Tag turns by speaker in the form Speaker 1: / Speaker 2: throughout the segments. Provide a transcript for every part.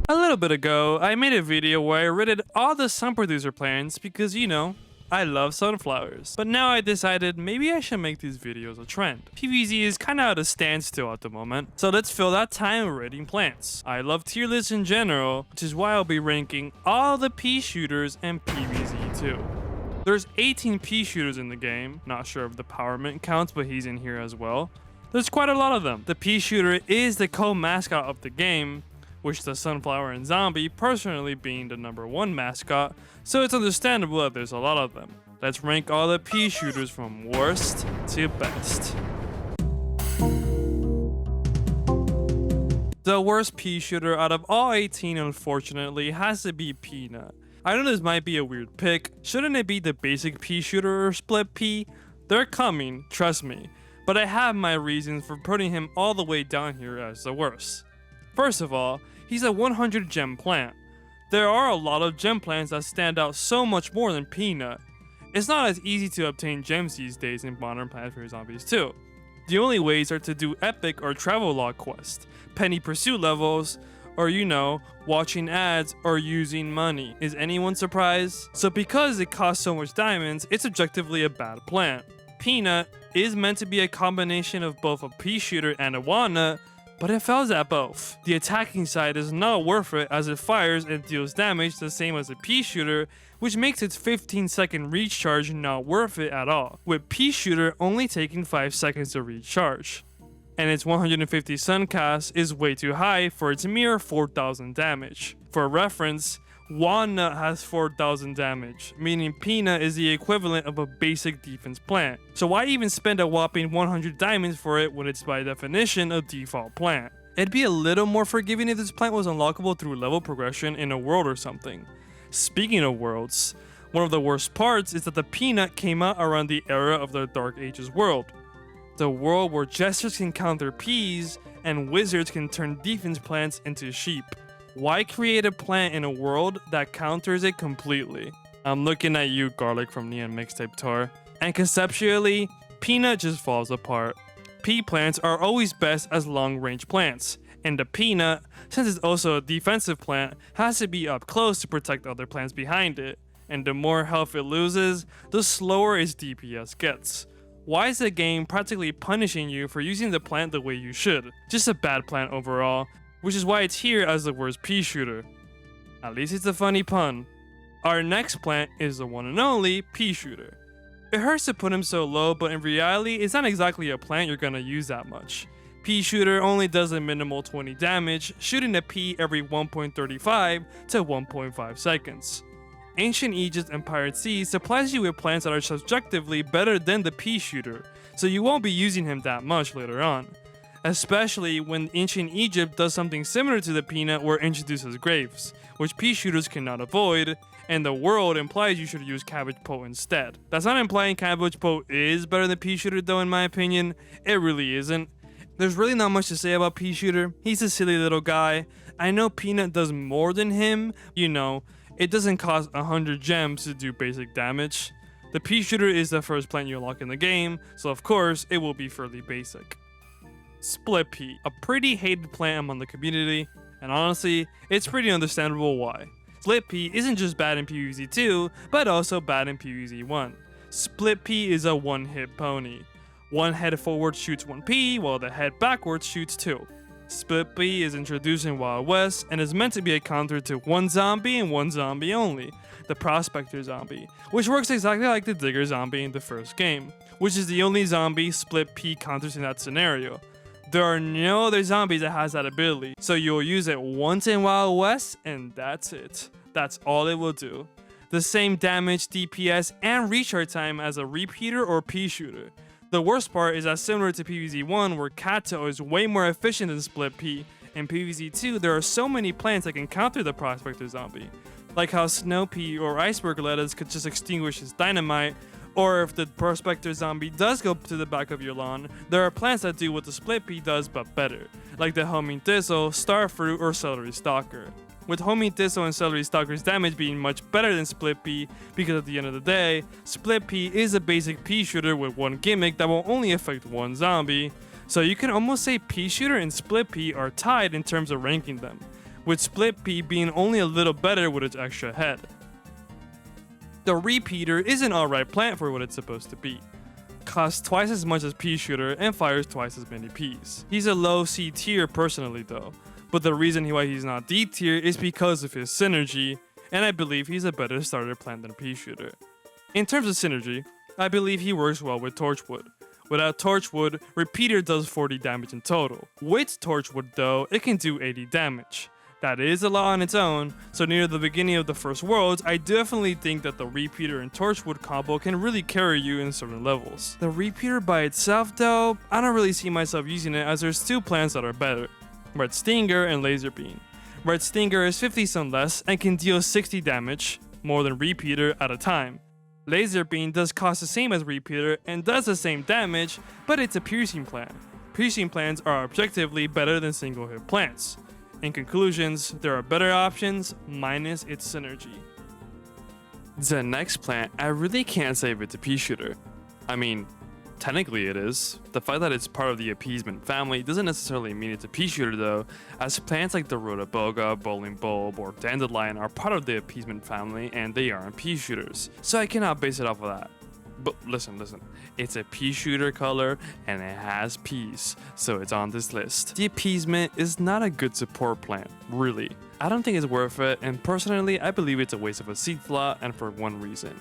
Speaker 1: A little bit ago, I made a video where I rated all the sun producer plants because, I love sunflowers. But now I decided maybe I should make these videos a trend. PVZ is kinda at a standstill at the moment, so let's fill that time rating plants. I love tier lists in general, which is why I'll be ranking all the Peashooters and PVZ too. There's 18 Peashooters in the game, not sure if the Appease-Mint counts, but he's in here as well. There's quite a lot of them. The Peashooter is the co-mascot of the game, which the Sunflower and Zombie personally being the #1 mascot, so it's understandable that there's a lot of them. Let's rank all the Peashooters from worst to best. The worst Peashooter out of all 18, unfortunately, has to be Peanut. I know this might be a weird pick. Shouldn't it be the basic Peashooter or Split Pea? They're coming, trust me, but I have my reasons for putting him all the way down here as the worst. First of all, he's a 100 gem plant. There are a lot of gem plants that stand out so much more than Peanut. It's not as easy to obtain gems these days in modern Plants vs Zombies too. The only ways are to do epic or travelogue quests, penny pursuit levels, or watching ads or using money. Is anyone surprised? So because it costs so much diamonds, it's objectively a bad plant. Peanut is meant to be a combination of both a Peashooter and a walnut, but it fails at both. The attacking side is not worth it as it fires and deals damage the same as a Peashooter, which makes its 15-second recharge not worth it at all, with Peashooter only taking 5 seconds to recharge. And its 150 sun cast is way too high for its mere 4,000 damage. For reference, Walnut has 4,000 damage, meaning Peanut is the equivalent of a basic defense plant. So why even spend a whopping 100 diamonds for it when it's by definition a default plant? It'd be a little more forgiving if this plant was unlockable through level progression in a world or something. Speaking of worlds, one of the worst parts is that the Peanut came out around the era of the Dark Ages world. The world where jesters can counter peas and wizards can turn defense plants into sheep. Why create a plant in a world that counters it completely? I'm looking at you, Garlic from Neon Mixtape Tour. And conceptually, Peanut just falls apart. Pea plants are always best as long-range plants, and the Peanut, since it's also a defensive plant, has to be up close to protect other plants behind it. And the more health it loses, the slower its DPS gets. Why is the game practically punishing you for using the plant the way you should? Just a bad plant overall, which is why it's here as the worst Peashooter. At least it's a funny pun. Our next plant is the one and only Peashooter. It hurts to put him so low, but in reality, it's not exactly a plant you're gonna use that much. Peashooter only does a minimal 20 damage, shooting a pea every 1.35 to 1.5 seconds. Ancient Egypt and Pirate Sea supplies you with plants that are subjectively better than the Peashooter, so you won't be using him that much later on. Especially when Ancient Egypt does something similar to the Peanut where it introduces graves, which Peashooters cannot avoid, and the world implies you should use Cabbage Pot instead. That's not implying Cabbage Pot is better than Peashooter though, in my opinion. It really isn't. There's really not much to say about Peashooter. He's a silly little guy. I know Peanut does more than him, it doesn't cost 100 gems to do basic damage. The Peashooter is the first plant you unlock in the game, so of course it will be fairly basic. Split Pea, a pretty hated plant among the community, and honestly, it's pretty understandable why. Split Pea isn't just bad in PVZ 2, but also bad in PVZ 1. Split Pea is a one-hit pony. One head forward shoots 1 pea, while the head backwards shoots 2. Split Pea is introduced in Wild West and is meant to be a counter to one zombie and one zombie only, the Prospector zombie, which works exactly like the Digger zombie in the first game, which is the only zombie Split Pea counters in that scenario. There are no other zombies that has that ability, so you'll use it once in Wild West and that's it. That's all it will do. The same damage, DPS, and recharge time as a Repeater or Peashooter. The worst part is that similar to PVZ 1 where Kato is way more efficient than Split Pea, in PVZ 2 there are so many plants that can counter the Prospector zombie. Like how Snow Pea or Iceberg Lettuce could just extinguish his dynamite, or if the Prospector zombie does go to the back of your lawn, there are plants that do what the Split Pea does but better, like the Homing Thistle, Starfruit, or Celery Stalker. With Homing Thistle and Celery Stalker's damage being much better than Split Pea, because at the end of the day, Split Pea is a basic Peashooter with one gimmick that will only affect one zombie, so you can almost say Peashooter and Split Pea are tied in terms of ranking them, with Split Pea being only a little better with its extra head. The Threepeater is an alright plant for what it's supposed to be. Costs twice as much as Peashooter and fires twice as many peas. He's a low C tier personally though, but the reason why he's not D tier is because of his synergy, and I believe he's a better starter plant than Peashooter. In terms of synergy, I believe he works well with Torchwood. Without Torchwood, Threepeater does 40 damage in total. With Torchwood though, it can do 80 damage. That is a lot on its own, so near the beginning of the first worlds, I definitely think that the Threepeater and Torchwood combo can really carry you in certain levels. The Threepeater by itself though, I don't really see myself using it as there's two plants that are better. Red Stinger and Laser Beam. Red Stinger is 50 some less and can deal 60 damage, more than Threepeater at a time. Laser Beam does cost the same as Threepeater and does the same damage, but it's a piercing plant. Piercing plants are objectively better than single hit plants. In conclusions, there are better options, minus its synergy. The next plant, I really can't say if it's a Peashooter. I mean, technically it is. The fact that it's part of the Appease-Mint family doesn't necessarily mean it's a Peashooter though, as plants like the Rhodoboga, Bowling Bulb, or Dandelion are part of the Appease-Mint family and they aren't Peashooters, so I cannot base it off of that. But listen, it's a Peashooter color and it has peas, so it's on this list. The Appease-Mint is not a good support plant, really. I don't think it's worth it, and personally I believe it's a waste of a seed slot, and for one reason.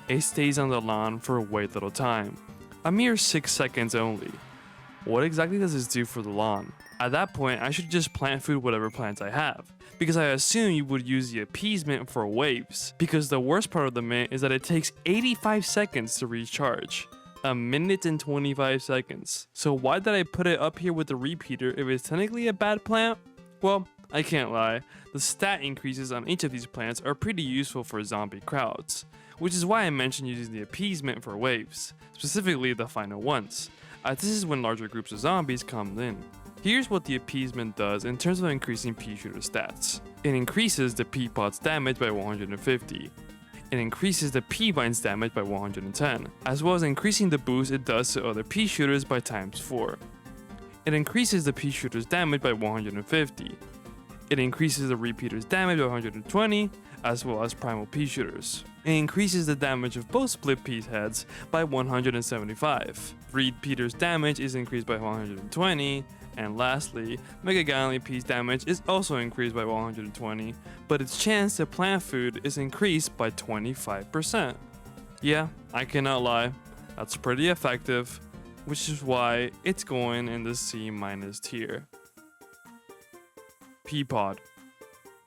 Speaker 1: It stays on the lawn for way little time. A mere 6 seconds only. What exactly does this do for the lawn? At that point, I should just plant food whatever plants I have, because I assume you would use the Appease-Mint for waves, because the worst part of the mint is that it takes 85 seconds to recharge. A minute and 25 seconds. So why did I put it up here with the Threepeater if it's technically a bad plant? Well, I can't lie, the stat increases on each of these plants are pretty useful for zombie crowds, which is why I mentioned using the Appease-Mint for waves, specifically the final ones, as this is when larger groups of zombies come in. Here's what the Appease-Mint does in terms of increasing Peashooter stats. It increases the Pea Pod's damage by 150. It increases the Pea Vine's damage by 110, as well as increasing the boost it does to other Peashooters by ×4. It increases the Peashooter's damage by 150. It increases the Threepeater's damage by 120, as well as Primal Peashooters. It increases the damage of both Split Pea's heads by 175. Threepeater's damage is increased by 120, and lastly, Mega Gatling Pea's damage is also increased by 120, but its chance to plant food is increased by 25%. Yeah, I cannot lie, that's pretty effective, which is why it's going in the C- tier. Pea Pod.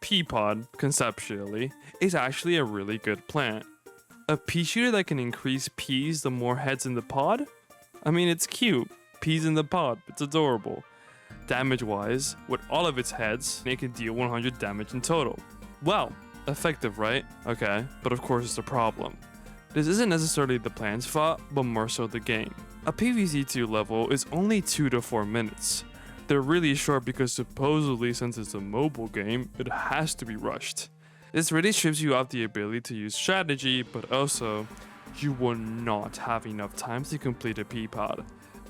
Speaker 1: Pea Pod, conceptually, is actually a really good plant. A Peashooter that can increase peas the more heads in the pod? I mean, it's cute. Peas in the pod, it's adorable. Damage wise, with all of its heads, it can deal 100 damage in total. Well, effective, right? Okay, but of course it's a problem. This isn't necessarily the plant's fault, but more so the game. A PVZ 2 level is only 2 to 4 minutes. They're really short because supposedly since it's a mobile game, it has to be rushed. This really strips you off the ability to use strategy, but also, you will not have enough time to complete a Pea Pod.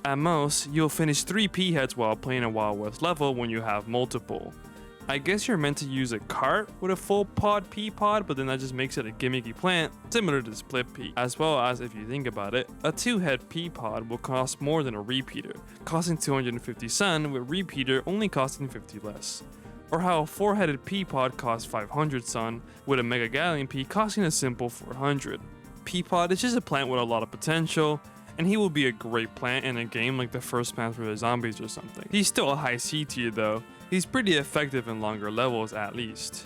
Speaker 1: At most, you'll finish 3 pea heads while playing a Wild West level when you have multiple. I guess you're meant to use a cart with a full pod Pea Pod, but then that just makes it a gimmicky plant, similar to Split Pea. As well as, if you think about it, a 2-head Pea Pod will cost more than a Threepeater, costing 250 sun, with Threepeater only costing 50 less. Or how a 4-headed Pea Pod costs 500 sun, with a Mega Gatling Pea costing a simple 400. Pea Pod is just a plant with a lot of potential, and he will be a great plant in a game like the first Plants vs Zombies or something. He's still a high C tier though. He's pretty effective in longer levels at least.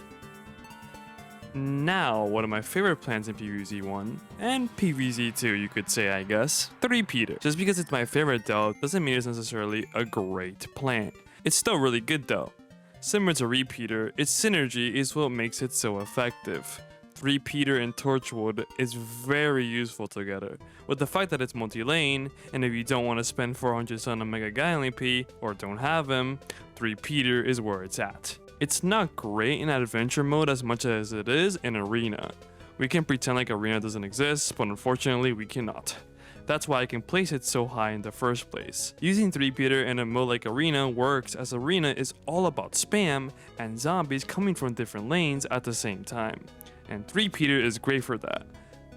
Speaker 1: Now, one of my favorite plants in PVZ 1, and PVZ 2 you could say I guess, Threepeater. Just because it's my favorite though, doesn't mean it's necessarily a great plant. It's still really good though. Similar to Threepeater, its synergy is what makes it so effective. Threepeater and Torchwood is very useful together, with the fact that it's multi-lane, and if you don't want to spend 400 sun on Mega Gatling Pea, or don't have him, Threepeater is where it's at. It's not great in adventure mode as much as it is in arena. We can pretend like arena doesn't exist, but unfortunately we cannot. That's why I can place it so high in the first place. Using Threepeater in a mode like Arena works, as Arena is all about spam and zombies coming from different lanes at the same time, and Threepeater is great for that.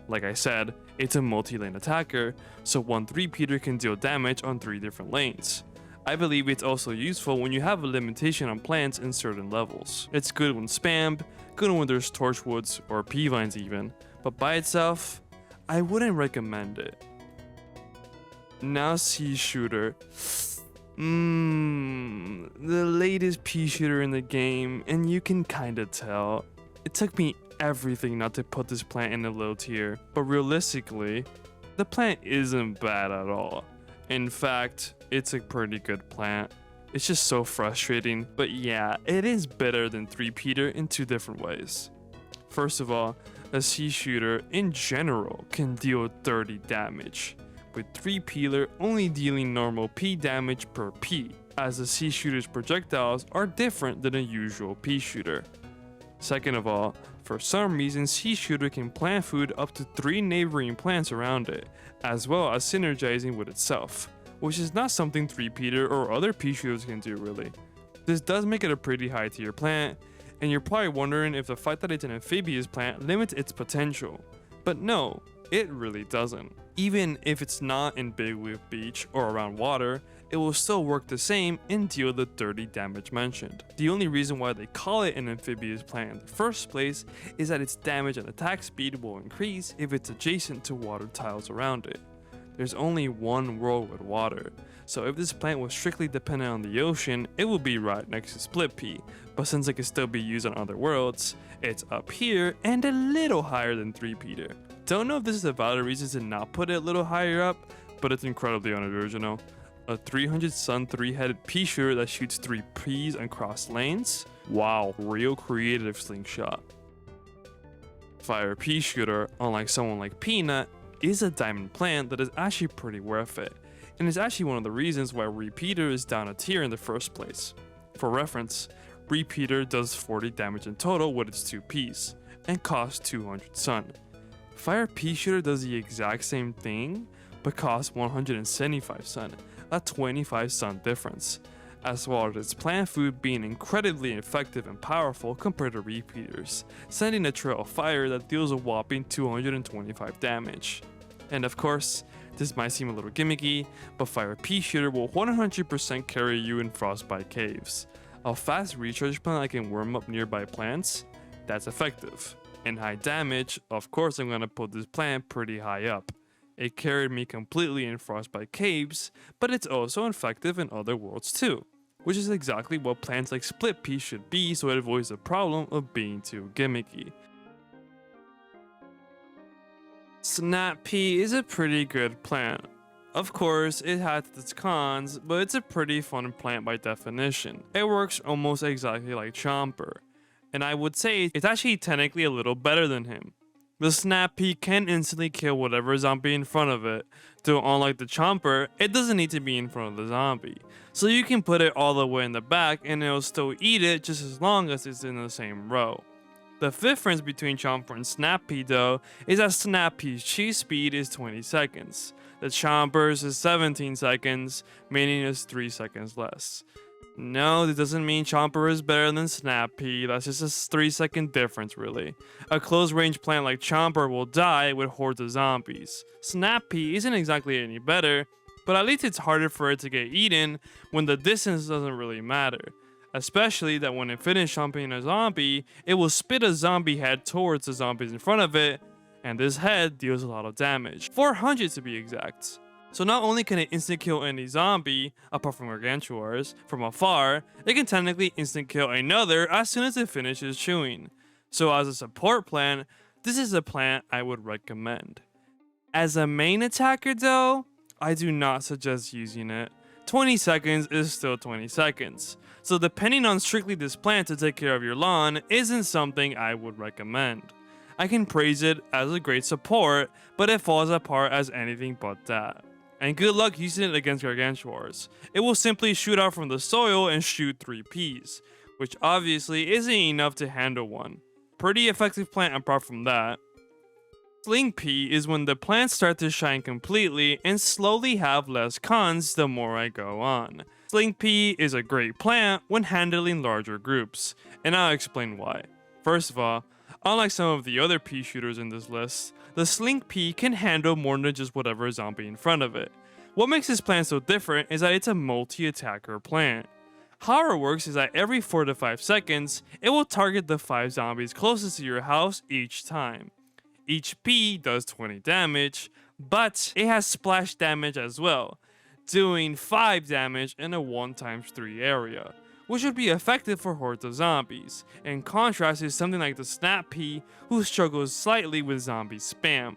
Speaker 1: Like I said, it's a multi-lane attacker, so one Threepeater can deal damage on 3 different lanes. I believe it's also useful when you have a limitation on plants in certain levels. It's good when spammed, good when there's torchwoods or Pea Vines even, but by itself, I wouldn't recommend it. Now Seashooter. The latest Peashooter in the game, and you can kinda tell. It took me everything not to put this plant in a low tier, but realistically, the plant isn't bad at all. In fact, it's a pretty good plant. It's just so frustrating, but yeah, it is better than Threepeater in 2 different ways. First of all, a Seashooter in general can deal 30 damage, with Threepeater only dealing normal P damage per P, as the Seashooter's projectiles are different than a usual Peashooter. Second of all, for some reason Seashooter can plant food up to 3 neighboring plants around it, as well as synergizing with itself, which is not something Threepeater or other Peashooters can do really. This does make it a pretty high tier plant, and you're probably wondering if the fact that it's an amphibious plant limits its potential. But no, it really doesn't. Even if it's not in Big Wave Beach or around water, it will still work the same and deal the 30 damage mentioned. The only reason why they call it an amphibious plant in the first place is that its damage and attack speed will increase if it's adjacent to water tiles around it. There's only one world with water, so if this plant was strictly dependent on the ocean, it would be right next to Split Pea, but since it can still be used on other worlds, it's up here and a little higher than Threepeater. Don't know if this is a valid reason to not put it a little higher up, but it's incredibly unoriginal. A 300 sun 3-headed Peashooter that shoots 3 peas across lanes? Wow, real creative slingshot. Fire Peashooter, unlike someone like Peanut, is a diamond plant that is actually pretty worth it, and is actually one of the reasons why Repeater is down a tier in the first place. For reference, Repeater does 40 damage in total with its 2 Ps, and costs 200 sun. Fire Peashooter does the exact same thing, but costs 175 sun, a 25 sun difference, as well as its plant food being incredibly effective and powerful compared to Repeaters, sending a trail of fire that deals a whopping 225 damage. And of course, this might seem a little gimmicky, but Fire Peashooter will 100% carry you in frostbite caves. A fast recharge plant that can warm up nearby plants? That's effective. And high damage, of course I'm gonna put this plant pretty high up. It carried me completely in frostbite caves, but it's also effective in other worlds too, which is exactly what plants like Split Pea should be, so it avoids the problem of being too gimmicky. Snap Pea is a pretty good plant. Of course, it has its cons, but it's a pretty fun plant by definition. It works almost exactly like Chomper, and I would say it's actually technically a little better than him. The Snap Pea can instantly kill whatever zombie in front of it, though unlike the Chomper, it doesn't need to be in front of the zombie. So you can put it all the way in the back and it'll still eat it just as long as it's in the same row. The difference between Chomper and Snap Pea though is that Snap Pea's cheese speed is 20 seconds. The Chomper's is 17 seconds, meaning it's 3 seconds less. No, this doesn't mean Chomper is better than Snap Pea, that's just a 3-second difference really. A close range plant like Chomper will die with hordes of zombies. Snap Pea isn't exactly any better, but at least it's harder for it to get eaten when the distance doesn't really matter. Especially that when it finishes chomping a zombie, it will spit a zombie head towards the zombies in front of it, and this head deals a lot of damage, 400 to be exact. So not only can it instant kill any zombie, apart from gargantuars, from afar, it can technically instant kill another as soon as it finishes chewing. So as a support plant, this is a plant I would recommend. As a main attacker though, I do not suggest using it. 20 seconds is still 20 seconds. So depending on strictly this plant to take care of your lawn isn't something I would recommend. I can praise it as a great support, but it falls apart as anything but that. And good luck using it against gargantuars. It will simply shoot out from the soil and shoot 3 Ps, which obviously isn't enough to handle one. Pretty effective plant apart from that. Sling Pea is when the plants start to shine completely and slowly have less cons the more I go on. Sling Pea is a great plant when handling larger groups, and I'll explain why. First of all, unlike some of the other pea shooters in this list, the Sling Pea can handle more than just whatever zombie in front of it. What makes this plant so different is that it's a multi-attacker plant. How it works is that every 4 to 5 seconds, it will target the 5 zombies closest to your house each time. Each pea does 20 damage, but it has splash damage as well, doing 5 damage in a 1x3 area, which would be effective for hordes of zombies, in contrast to something like the Snap Pea, who struggles slightly with zombie spam.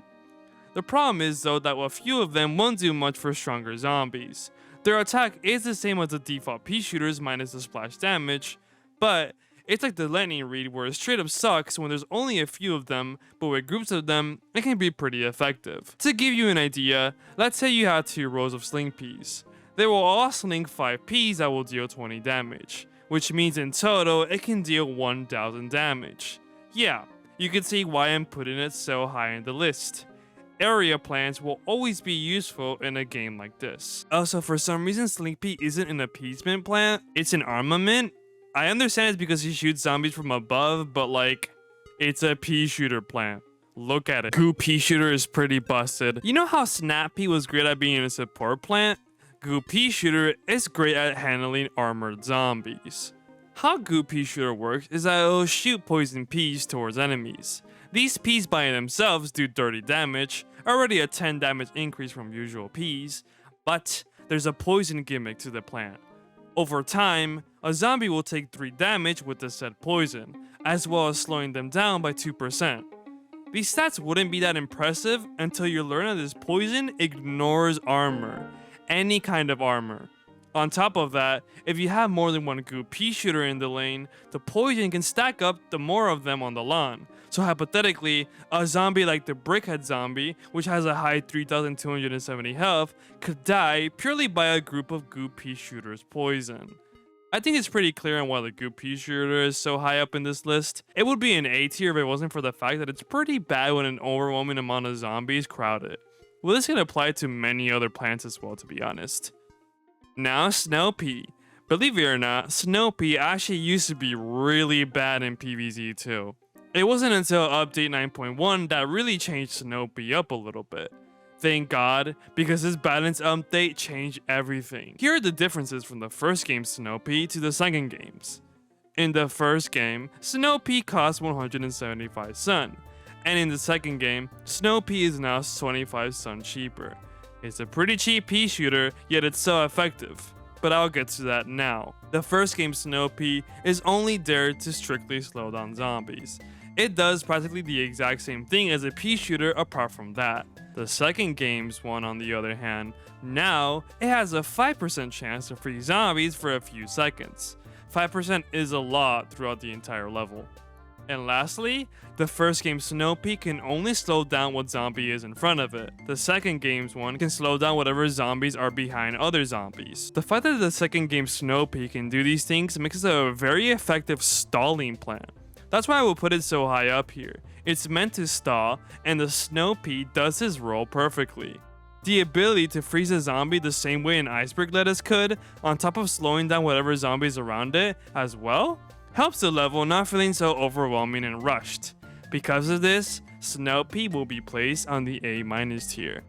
Speaker 1: The problem is though that a few of them won't do much for stronger zombies. Their attack is the same as the default Peashooters minus the splash damage, but it's like the lightning read where it straight up sucks when there's only a few of them, but with groups of them, it can be pretty effective. To give you an idea, let's say you have 2 rows of Sling Peas. They will all sling 5 peas that will deal 20 damage, which means in total it can deal 1000 damage. Yeah, you can see why I'm putting it so high in the list. Area plants will always be useful in a game like this. Also, for some reason Sling Pea isn't an Appease-Mint plant, it's an armament. I understand it's because he shoots zombies from above, but like, it's a Peashooter plant. Look at it. Goo Peashooter is pretty busted. You know how Snap Pea was great at being a support plant? Goo Peashooter is great at handling armored zombies. How Goo Peashooter works is that it will shoot poison peas towards enemies. These peas by themselves do 30 damage, already a 10 damage increase from usual peas, but there's a poison gimmick to the plant. Over time, a zombie will take 3 damage with the said poison, as well as slowing them down by 2%. These stats wouldn't be that impressive until you learn that this poison ignores armor, any kind of armor. On top of that, if you have more than one Goo Peashooter in the lane, the poison can stack up the more of them on the lawn. So hypothetically, a zombie like the Brickhead zombie, which has a high 3270 health, could die purely by a group of Goo Peashooter's poison. I think it's pretty clear on why the Goo Peashooter is so high up in this list. It would be an A tier if it wasn't for the fact that it's pretty bad when an overwhelming amount of zombies crowd it. Well, this can apply to many other plants as well, to be honest. Now, Snow Pea. Believe it or not, Snow Pea actually used to be really bad in PVZ too. It wasn't until update 9.1 that really changed Snow Pea up a little bit. Thank God, because this balance update changed everything. Here are the differences from the first game Snow Pea to the second games. In the first game, Snow Pea cost 175 sun, and in the second game, Snow Pea is now 25 sun cheaper. It's a pretty cheap pea shooter, yet it's so effective, but I'll get to that now. The first game Snow Pea is only there to strictly slow down zombies. It does practically the exact same thing as a pea shooter apart from that. The second game's one, on the other hand, now it has a 5% chance to free zombies for a few seconds. 5% is a lot throughout the entire level. And lastly, the first game Snow Pea can only slow down what zombie is in front of it. The second game's one can slow down whatever zombies are behind other zombies. The fact that the second game Snow Pea can do these things makes it a very effective stalling plant. That's why I will put it so high up here. It's meant to stall, and the Snow Pea does his role perfectly. The ability to freeze a zombie the same way an iceberg lettuce could, on top of slowing down whatever zombies around it as well, helps the level not feeling so overwhelming and rushed. Because of this, Snow Pea will be placed on the A- tier.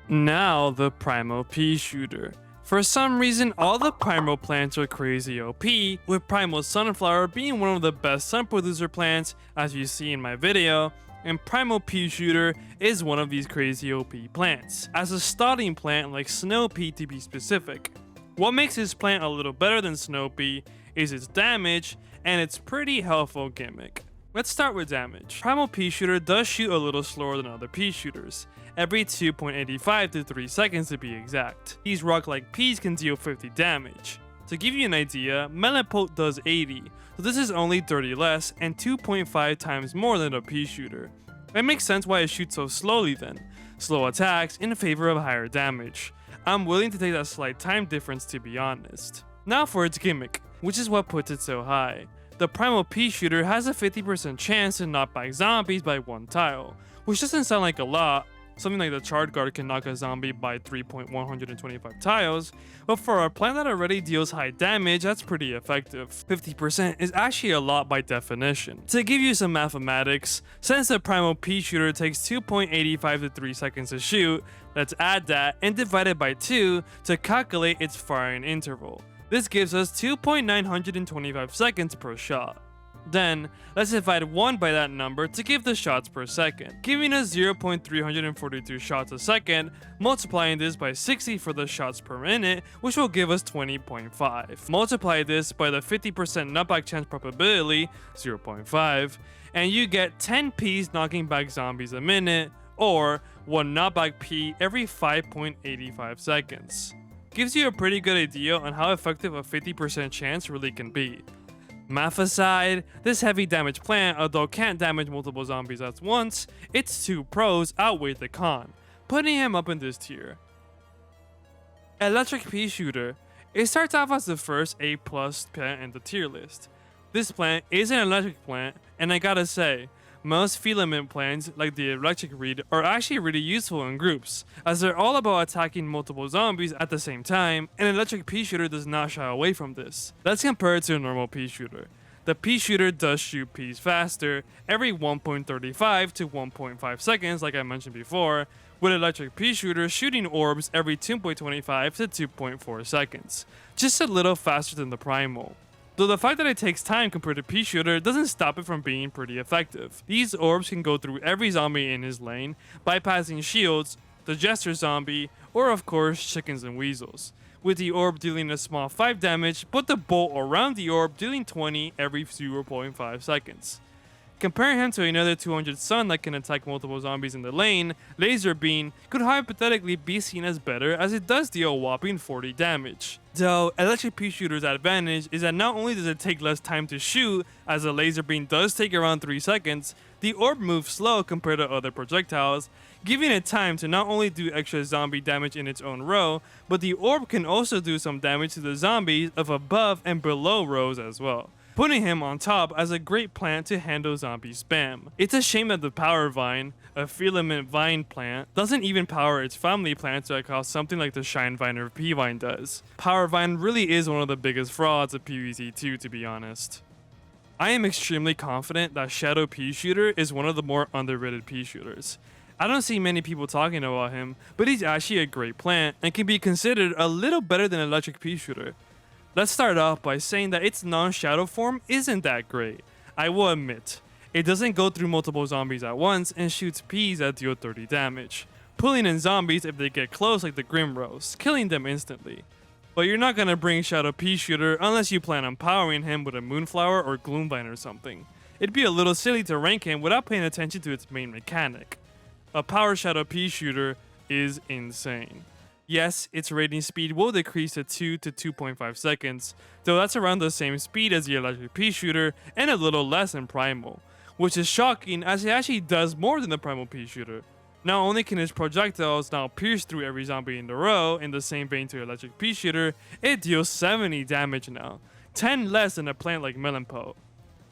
Speaker 1: Now the Primal Peashooter. For some reason, all the Primal plants are crazy OP, with Primal Sunflower being one of the best sun producer plants, as you see in my video, and Primal Peashooter is one of these crazy OP plants, as a starting plant like Snow Pea to be specific. What makes this plant a little better than Snow Pea is its damage and its pretty helpful gimmick. Let's start with damage. Primal Peashooter does shoot a little slower than other Peashooters, every 2.85 to 3 seconds to be exact. These rock-like peas can deal 50 damage. To give you an idea, Melonpote does 80, so this is only 30 less and 2.5 times more than a Peashooter. It makes sense why it shoots so slowly then. Slow attacks in favor of higher damage. I'm willing to take that slight time difference to be honest. Now for its gimmick, which is what puts it so high. the Primal Peashooter has a 50% chance to knock back zombies by 1 tile, which doesn't sound like a lot. Something like the Charred Guard can knock a zombie by 3.125 tiles, but for a plant that already deals high damage, that's pretty effective. 50% is actually a lot by definition. To give you some mathematics, since the Primal Peashooter takes 2.85 to 3 seconds to shoot, let's add that and divide it by 2 to calculate its firing interval. This gives us 2.925 seconds per shot. Then, let's divide 1 by that number to give the shots per second, giving us 0.342 shots a second, multiplying this by 60 for the shots per minute, which will give us 20.5. Multiply this by the 50% knockback chance probability, 0.5, and you get 10 Ps knocking back zombies a minute, or 1 knockback P every 5.85 seconds. Gives you a pretty good idea on how effective a 50% chance really can be. Math aside, this heavy damage plant, although can't damage multiple zombies at once, its 2 pros outweigh the con, putting him up in this tier. Electric Peashooter. It starts off as the first A+ plant in the tier list. This plant is an electric plant, and I gotta say, most filament plants, like the electric reed, are actually really useful in groups, as they're all about attacking multiple zombies at the same time, and electric Peashooter does not shy away from this. Let's compare it to a normal Peashooter. The Peashooter does shoot peas faster, every 1.35 to 1.5 seconds like I mentioned before, with electric Peashooter shooting orbs every 2.25 to 2.4 seconds, just a little faster than the Primal. Though the fact that it takes time compared to Peashooter doesn't stop it from being pretty effective. These orbs can go through every zombie in his lane, bypassing shields, the Jester zombie, or of course chickens and weasels, with the orb dealing a small 5 damage, but the bolt around the orb dealing 20 every 0.5 seconds. Compare him to another 200 Sun that can attack multiple zombies in the lane, Laser Beam could hypothetically be seen as better as it does deal a whopping 40 damage. Though, Electric Peashooter's advantage is that not only does it take less time to shoot, as a Laser Beam does take around 3 seconds, the orb moves slow compared to other projectiles, giving it time to not only do extra zombie damage in its own row, but the orb can also do some damage to the zombies of above and below rows as well, putting him on top as a great plant to handle zombie spam. It's a shame that the Power Vine, a filament vine plant, doesn't even power its family plants like how something like the Shine Vine or Pea Vine does. Power Vine really is one of the biggest frauds of PVZ 2, to be honest. I am extremely confident that Shadow Peashooter is one of the more underrated Peashooters. I don't see many people talking about him, but he's actually a great plant and can be considered a little better than Electric Peashooter. Let's start off by saying that its non-shadow form isn't that great. I will admit, it doesn't go through multiple zombies at once and shoots peas that deal 30 damage, pulling in zombies if they get close like the Grimrose, killing them instantly. But you're not gonna bring Shadow Peashooter unless you plan on powering him with a Moonflower or Gloomvine or something. It'd be a little silly to rank him without paying attention to its main mechanic. A Power Shadow Peashooter is insane. Yes, its rating speed will decrease to 2 to 2.5 seconds, though that's around the same speed as the Electric Peashooter and a little less than Primal, which is shocking as it actually does more than the Primal Peashooter. Not only can its projectiles now pierce through every zombie in the row, in the same vein to Electric Peashooter, it deals 70 damage now, 10 less than a plant like Melanpo.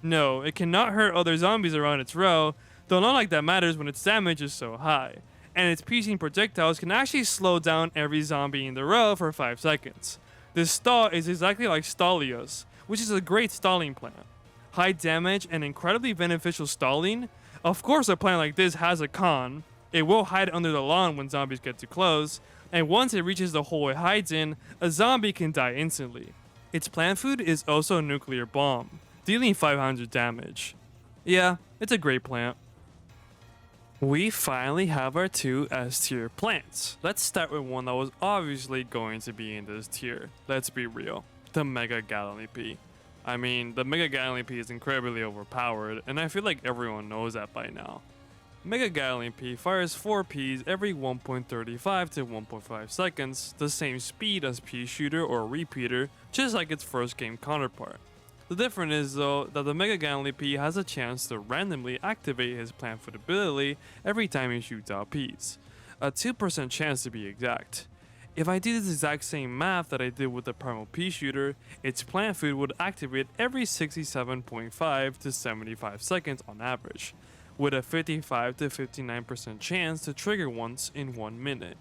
Speaker 1: No, it cannot hurt other zombies around its row, though none like that matters when its damage is so high, and its piercing projectiles can actually slow down every zombie in the row for 5 seconds. This stall is exactly like Stallios, which is a great stalling plant. High damage and incredibly beneficial stalling. Of course a plant like this has a con. It will hide under the lawn when zombies get too close, and once it reaches the hole it hides in, a zombie can die instantly. Its plant food is also a nuclear bomb, dealing 500 damage. Yeah, it's a great plant. We finally have our 2 S tier plants. Let's start with one that was obviously going to be in this tier. Let's be real, the Mega Gatling Pea. I mean, the Mega Gatling Pea is incredibly overpowered, and I feel like everyone knows that by now. Mega Gatling Pea fires 4 Ps every 1.35 to 1.5 seconds, the same speed as Peashooter or Threepeater, just like its first game counterpart. The difference is though that the Mega Gatling Pea has a chance to randomly activate his plant food ability every time he shoots out peas, a 2% chance to be exact. If I did this exact same math that I did with the Primal Peashooter, its plant food would activate every 67.5 to 75 seconds on average, with a 55 to 59% chance to trigger once in 1 minute.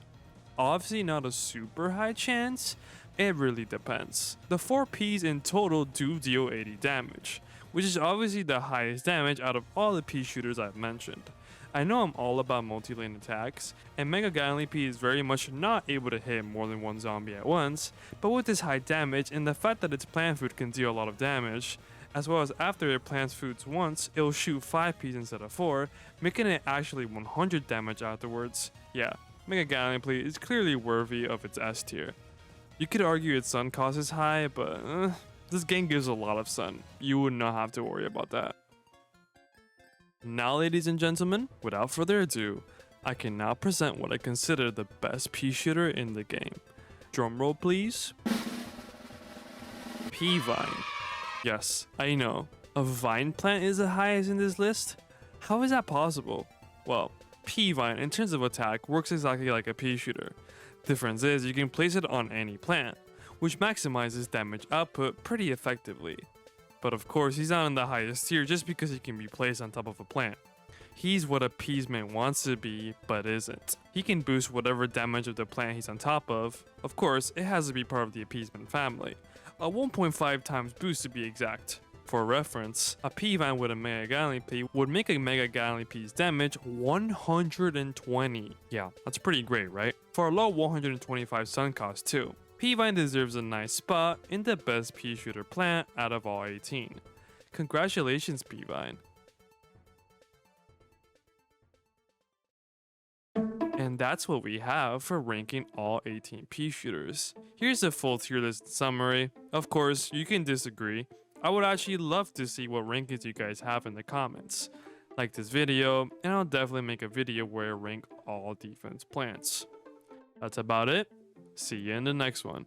Speaker 1: Obviously not a super high chance, it really depends. The 4 Ps in total do deal 80 damage, which is obviously the highest damage out of all the Peashooters I've mentioned. I know I'm all about multi-lane attacks, and Mega Gatling Pea is very much not able to hit more than one zombie at once, but with this high damage and the fact that its plant food can deal a lot of damage, as well as after it plants foods once, it'll shoot 5 Ps instead of 4, making it actually 100 damage afterwards. Yeah, Mega Gatling Pea is clearly worthy of its S tier. You could argue its sun cost is high, but this game gives a lot of sun. You would not have to worry about that. Now, ladies and gentlemen, without further ado, I can now present what I consider the best Peashooter in the game. Drumroll please. Pea Vine. Yes, I know, a vine plant is the highest in this list? How is that possible? Well, Pea Vine in terms of attack works exactly like a Peashooter. Difference is you can place it on any plant, which maximizes damage output pretty effectively. But of course, he's not in the highest tier just because he can be placed on top of a plant. He's what Appease-Mint wants to be, but isn't. He can boost whatever damage of the plant he's on top of. Of course, it has to be part of the Appease-Mint family. A 1.5 times boost to be exact. For reference, a Pea Vine with a Mega Gatling Pea would make a Mega Gatling Pea's damage 120. Yeah, that's pretty great, right? For a low 125 sun cost too. Pea Vine deserves a nice spot in the best Peashooter plant out of all 18. Congratulations, Pea Vine. And that's what we have for ranking all 18 Peashooters. Here's a full tier list summary. Of course, you can disagree. I would actually love to see what rankings you guys have in the comments. Like this video, and I'll definitely make a video where I rank all defense plants. That's about it. See you in the next one.